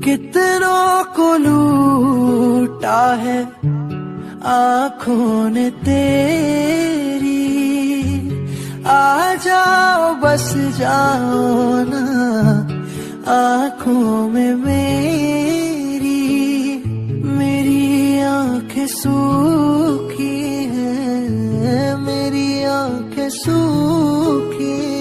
कितनों को लूटा है आँखों ने तेरी, आ जाओ बस जाओ ना आँखों में मेरी। मेरी आँखें सूखी हैं, मेरी आँखें सूखी